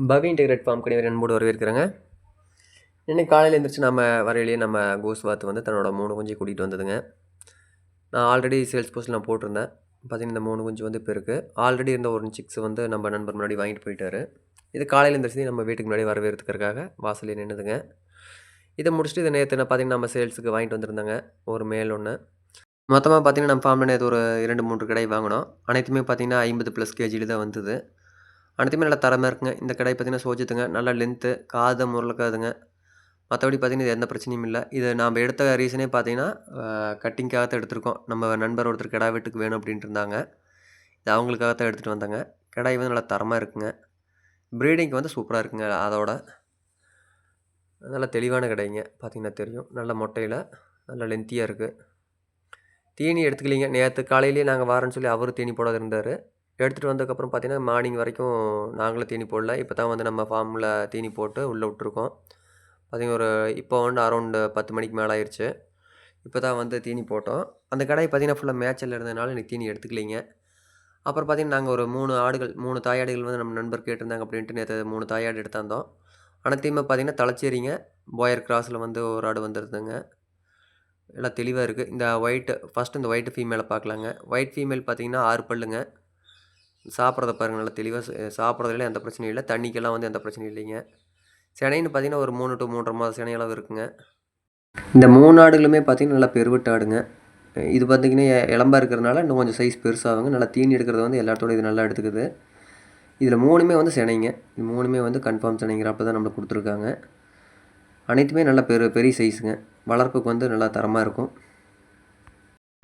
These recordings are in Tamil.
பவி இன்டெகிரேட் ஃபார்ம் கடைவர் அன்போடு வரவேற்கிறேங்க. இன்னைக்கு காலையில் எழுந்திரிச்சு நம்ம வரையிலேயே நம்ம கோஸ் வாத்து வந்து தன்னோட 3 குஞ்சு கூட்டிகிட்டு வந்ததுங்க. நான் ஆல்ரெடி சேல்ஸ் போஸ்ட்டில் நான் போட்டிருந்தேன். பார்த்தீங்கன்னா இந்த 3 குஞ்சு வந்து இப்போ இருக்குது. ஆல்ரெடி இருந்த ஒரு சிக்ஸ் வந்து நம்ம நண்பர் முன்னாடி வாங்கிட்டு போயிட்டார். இது காலையில் எழுந்திரிச்சு நம்ம வீட்டுக்கு முன்னாடி வரவேற்கிறதுக்காக வாசலே நின்றுதுங்க. இதை முடிச்சுட்டு இதை நேற்று பார்த்தீங்கன்னா நம்ம சேல்ஸுக்கு வாங்கிட்டு வந்திருந்தாங்க ஒரு மேல் ஒன்று. மொத்தமாக பார்த்தீங்கன்னா நம்ம ஃபார்மில் நேற்று ஒரு 2-3 கடை வாங்கினோம். அனைத்துமே பார்த்தீங்கன்னா 50+ கேஜியில் தான் வந்தது. அனைத்துமே நல்லா தரமாக இருக்குங்க. இந்த கடை பார்த்தீங்கன்னா சோஜத்துங்க, நல்லா லென்த்து, காது முரலுக்காதுங்க. மற்றபடி பார்த்தீங்கன்னா இது எந்த பிரச்சனையும் இல்லை. இது நாம் எடுத்த ரீசனே பார்த்தீங்கன்னா கட்டிங்காக தான் எடுத்திருக்கோம். நம்ம நண்பர் ஒருத்தர் கிடா வெட்டுக்கு வேணும் அப்படின்ட்டு இருந்தாங்க. இது அவங்களுக்காக தான் எடுத்துகிட்டு வந்தாங்க. கடை வந்து நல்லா தரமாக இருக்குங்க. ப்ரீடிங்க்கு வந்து சூப்பராக இருக்குங்க. அதோட நல்லா தெளிவான கடைங்க. பார்த்தீங்கன்னா தெரியும். நல்ல மொட்டையில் நல்லா லென்த்தியாக இருக்குது. தீனி எடுத்துக்கலிங்க. நேற்று காலையிலேயே நாங்கள் வரேன்னு சொல்லி அவரும் தீனி போடாத இருந்தார். எடுத்துகிட்டு வந்ததுக்கப்புறம் பார்த்தீங்கன்னா மார்னிங் வரைக்கும் நாங்களும் தீனி போடல. இப்போ தான் வந்து நம்ம ஃபார்மில் தீனி போட்டு உள்ளே விட்ருக்கோம். பார்த்திங்கன்னா இப்போ வந்து அரௌண்டு 10 மணிக்கு மேலே ஆயிடுச்சு. இப்போ தான் வந்து தீனி போட்டோம். அந்த கடை பார்த்திங்கன்னா ஃபுல்லாக மேட்சில் இருந்ததுனால எனக்கு தீனி எடுத்துக்கலிங்க. அப்புறம் பார்த்திங்கன்னா நாங்கள் ஒரு 3 தாயாடுகள் வந்து நம்ம நண்பர் கேட்டிருந்தாங்க அப்படின்ட்டு நேற்று 3 தாயாடு எடுத்தாந்தோம். அனைத்தையுமே பார்த்திங்கன்னா தலைச்சேரிங்க. பாயர் கிராஸில் வந்து ஒரு ஆடு வந்துருந்துங்க. எல்லாம் தெளிவாக இருக்குது. இந்த ஃபஸ்ட்டு இந்த ஒயிட்டு ஃபீமேலை பார்க்கலாங்க. ஒயிட் ஃபீமேல் பார்த்திங்கன்னா 6 பல்லுங்க. சாப்பிட்றத பாருங்கள், நல்லா தெளிவாக சாப்பிட்றதுல எந்த பிரச்சனையும் இல்லை. தண்ணிக்கெல்லாம் வந்து எந்த பிரச்சனையும் இல்லைங்க. சினைன்னு பார்த்தீங்கன்னா ஒரு 3 to 3.5 மாதம் சினை அளவு இருக்குங்க. இந்த 3 ஆடுகளுமே பார்த்தீங்கன்னா நல்லா பெருவெட்டு ஆடுங்க. இது பார்த்திங்கன்னா இளம்பாக இருக்கிறதுனால இன்னும் கொஞ்சம் சைஸ் பெருசாகுங்க. நல்லா தீனி எடுக்கிறது வந்து எல்லாத்தோட இது நல்லா எடுத்துக்குது. இதில் 3மே வந்து சினைங்க. இது 3மே வந்து கன்ஃபார்ம் சினைங்கிறப்ப தான் நம்மளுக்கு கொடுத்துருக்காங்க. அனைத்துமே நல்லா பெரிய சைஸுங்க. வளர்ப்புக்கு வந்து நல்லா தரமாக இருக்கும்.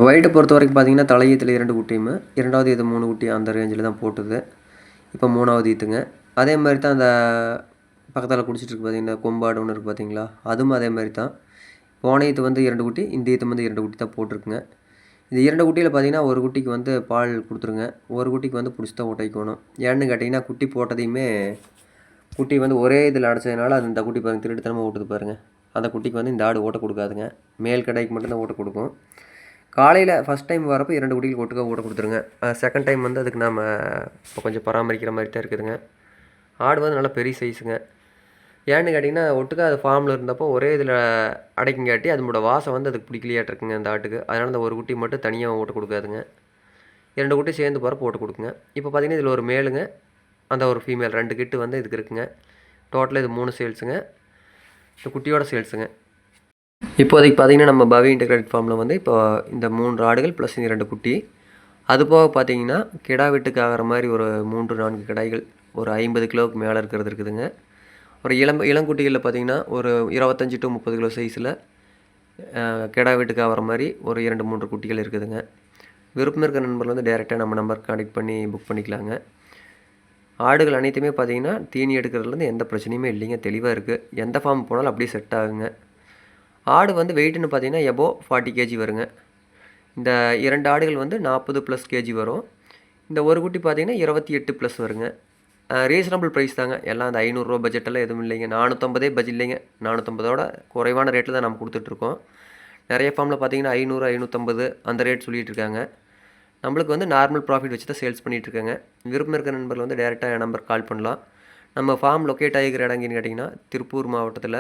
ஒயிட்டை பொறுத்த வரைக்கும் பார்த்தீங்கன்னா தலையீத்தில் 2 குட்டியுமே, 2வது இது 3 குட்டி அந்த ரேஞ்சில் தான் போட்டுது. இப்போ 3வது ஈத்துங்க. அதே மாதிரி தான் அந்த பக்கத்தில் குடிச்சிட்டு இருக்கு பார்த்தீங்கன்னா கொம்பாடு ஒன்று இருக்குது பார்த்தீங்களா, அதுவும் அதே மாதிரி தான். போன ஈத்து வந்து 2 குட்டி, இந்த ஈத்து வந்து 2 குட்டி தான் போட்டிருக்குங்க. இந்த 2 குட்டியில் பார்த்தீங்கன்னா ஒரு குட்டிக்கு வந்து பால் கொடுத்துருங்க, ஒரு குட்டிக்கு வந்து பிடிச்சி தான் ஊட்டைக்கணும். ஏன்னு கேட்டிங்கன்னா குட்டி போட்டதையுமே குட்டி வந்து ஒரே இதில் அடைச்சதுனால அது இந்த குட்டி பாருங்கள் திருட்டுத்தனமாக ஊட்டுது பாருங்கள். அந்த குட்டிக்கு வந்து இந்த ஆடு ஓட்ட கொடுக்காதுங்க. மேல் கடைக்கு மட்டும்தான் ஓட்ட கொடுக்கும். காலையில் ஃபஸ்ட் டைம் வரப்போ 2 குட்டிகள் ஒட்டுக்கா ஊட்ட கொடுத்துருங்க. செகண்ட் டைம் வந்து அதுக்கு நாம் இப்போ கொஞ்சம் பராமரிக்கிற மாதிரி தான் இருக்குதுங்க. ஆடு வந்து நல்லா பெரிய சைஸுங்க. ஏன்னு கேட்டிங்கன்னா ஒட்டுக்கா அது ஃபார்மில் இருந்தப்போ ஒரே இதில் அடைக்குங்காட்டி அதோட வாசம் வந்து அதுக்கு பிடிக்கலையாட்டிருக்குங்க அந்த ஆட்டுக்கு. அதனால் அந்த ஒரு குட்டி மட்டும் தனியாக ஓட்ட கொடுக்காதுங்க. 2 குட்டி சேர்ந்து போகிறப்ப ஓட்ட கொடுக்குங்க. இப்போ பார்த்திங்கன்னா இதில் ஒரு மேலுங்க, அந்த ஒரு ஃபீமேல் 2 கிட்டு வந்து இதுக்கு இருக்குங்க. டோட்டலாக இது 3 சேல்ஸுங்க. இந்த குட்டியோட சேல்ஸுங்க. இப்போதைக்கு பார்த்திங்கன்னா நம்ம பவி இன்டெகிரேட் ஃபார்மில் வந்து இப்போ இந்த 3 ஆடுகள் ப்ளஸ் இந்த 2 குட்டி, அது போக பார்த்திங்கன்னா கிடா வெட்டுக்கு ஆகிற மாதிரி ஒரு 3-4 கிடாய்கள் ஒரு 50 கிலோவுக்கு மேலே இருக்கிறது இருக்குதுங்க. ஒரு இளங்குட்டிகளில் பார்த்திங்கன்னா ஒரு 25 to 30 கிலோ சைஸில் கிடா வெட்டுக்கு ஆகிற மாதிரி ஒரு 2-3 குட்டிகள் இருக்குதுங்க. விருப்பம் இருக்கிற நண்பர்கள் வந்து டேரெக்டாக நம்ம நம்பர் கான்டெக்ட் பண்ணி புக் பண்ணிக்கலாங்க. ஆடுகள் அனைத்துமே பார்த்திங்கன்னா தீனி எடுக்கிறதுலேருந்து எந்த பிரச்சனையுமே இல்லைங்க, தெளிவாக இருக்குது. எந்த ஃபார்ம் போனாலும் அப்படியே செட் ஆகுங்க. ஆடு வந்து வெயிட்டுன்னு பார்த்தீங்கன்னா எபோ 40 கேஜி வருங்க. இந்த 2 ஆடுகள் வந்து 40+ கேஜி வரும். இந்த ஒரு குட்டி பார்த்தீங்கன்னா 28+ வருங்க. ரீசனபிள் ப்ரைஸ் தாங்க. எல்லாம் அந்த 500 ரூபா பட்ஜெட்டெல்லாம் எதுவும் இல்லைங்க. 450 பட்ஜெட் இல்லைங்க. 450ஓட குறைவான ரேட்டில் தான் நம்ம கொடுத்துட்ருக்கோம். நிறைய ஃபார்மில் பார்த்தீங்கன்னா 500, 550 அந்த ரேட் சொல்லிகிட்டு இருக்காங்க. நம்மளுக்கு வந்து நார்மல் ப்ராஃபிட் வச்சு தான் சேல்ஸ் பண்ணிகிட்ருக்காங்க. விருப்பம் இருக்கிற நண்பர்கள் வந்து டேரெக்டாக என் நம்பர் கால் பண்ணலாம். நம்ம ஃபார்ம் லொக்கேட் ஆகிக்கிற இடங்கன்னு கேட்டிங்கன்னா திருப்பூர் மாவட்டத்தில்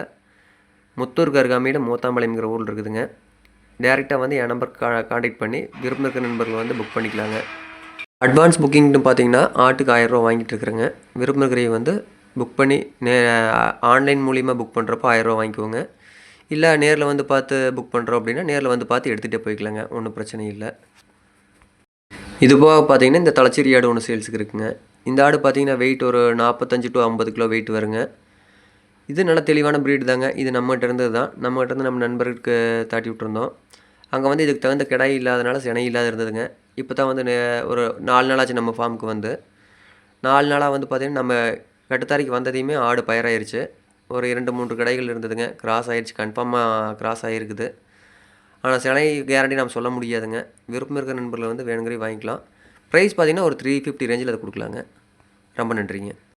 முத்தூருக்கு அருகாமையில் மூத்தாம்பாளையம்ங்கிற ஊரில் இருக்குதுங்க. டேரெக்டாக வந்து என் நம்பர் கான்டெக்ட் பண்ணி விருப்பம் இருக்கிற நண்பர்கள் வந்து புக் பண்ணிக்கலாங்க. அட்வான்ஸ் புக்கிங்னு பார்த்தீங்கன்னா ஆட்டுக்கு 1000 ரூபா வாங்கிட்டு இருக்கிறேங்க. விருப்பம் இருக்கிறவங்க வந்து புக் பண்ணி ஆன்லைன் மூலிமா புக் பண்ணுறப்போ 1000 ரூபா வாங்கிக்குவோங்க. இல்லை நேரில் வந்து பார்த்து புக் பண்ணுறோம் அப்படின்னா நேரில் வந்து பார்த்து எடுத்துகிட்டே போய்க்கலாங்க, ஒன்றும் பிரச்சனை இல்லை. இது போக பார்த்தீங்கன்னா இந்த தலைச்சேரி ஆடு ஒன்று சேல்ஸுக்கு இருக்குங்க. இந்த ஆடு பார்த்தீங்கன்னா வெயிட் ஒரு 45 to 50 கிலோ வெயிட் வருங்க. இது நல்ல தெளிவான ப்ரீடு தாங்க. இது நம்மகிட்ட இருந்தது தான். நம்மகிட்ட இருந்து நம்ம நண்பருக்கு தாட்டி விட்டுருந்தோம். அங்கே வந்து இதுக்கு தகுந்த கிடாய் இல்லாதனால சினை இல்லாத இருந்ததுங்க. இப்போ தான் வந்து ஒரு 4 நாளாச்சு நம்ம ஃபார்முக்கு வந்து. 4 நாளாக வந்து பார்த்திங்கன்னா நம்ம கட்டுத்தாரிக்கு வந்ததையுமே ஆடு பயிராயிருச்சு. ஒரு 2-3 கிடாய்கள் இருந்ததுங்க. கிராஸ் ஆயிடுச்சு, கன்ஃபார்மாக கிராஸ் ஆகிருக்குது. ஆனால் சினை கேரண்டி நம்ம சொல்ல முடியாதுங்க. விருப்பம் இருக்கிற நண்பர்கள் வந்து வேணுங்கிறே வாங்கிக்கலாம். ப்ரைஸ் பார்த்திங்கன்னா ஒரு 350 ரேஞ்சில் அதை கொடுக்கலாங்க. ரொம்ப நன்றிங்க.